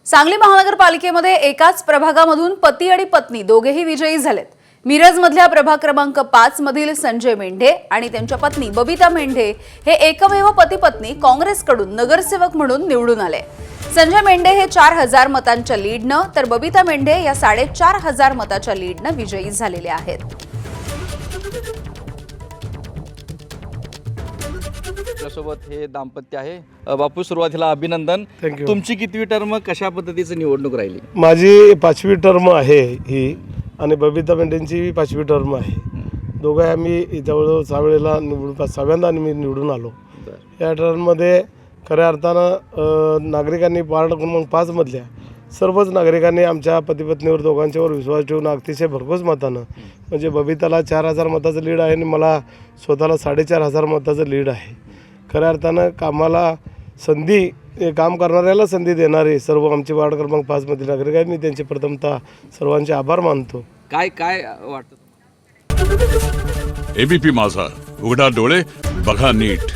सांगली महानगरपालिकेमध्ये एकाच प्रभागामधून पती आणि पत्नी दोघेही विजयी झालेत। मिरजमधल्या प्रभाग क्रमांक 5 मधील संजय मेंढे आणि त्यांच्या पत्नी बबिता मेंढे हे एकमेव पती पत्नी काँग्रेसकडून नगरसेवक म्हणून निवडून आले। संजय मेंढे हे 4000 मतांच्या लीडनं तर बबिता मेंढे या 4500 मताच्या लीडनं विजयी झालेले आहेत। सोबत हे दाम्पत्य आहे। बापू, सुरुवातीला अभिनंदन। थँक्यू। तुमची कितवी टर्म, कशा पद्धतीची निवडणूक राहिली? माझी 5वी टर्म आहे ही आणि बबिता मेंढेंची 5वी टर्म आहे। दोघे आम्ही जवळजवळ 6 वेळेला निवडून 6व्यांदा मी निवडून आलो। या टर्ममध्ये खऱ्या अर्थानं नागरिकांनी वार्ड क्रमांक 5 मधल्या सर्वच नागरिकांनी आमच्या पतीपत्नीवर दोघांच्यावर विश्वास ठेवून अतिशय भरघोस मतानं, म्हणजे बबिताला 4000 मताचं लीड आहे आणि मला स्वतःला 4500 मताचं लीड आहे। खऱ्या अर्थानं कामाला संधी, काम करणाऱ्याला संधी देणारे सर्व आमचे वार्ड क्रमांक 5 मधील नागरिक आहेत। मी त्यांचे प्रथमतः सर्वांचे आभार मानतो। काय काय वाटतं? एबीपी माझा, उघडा डोळे बघा नीट।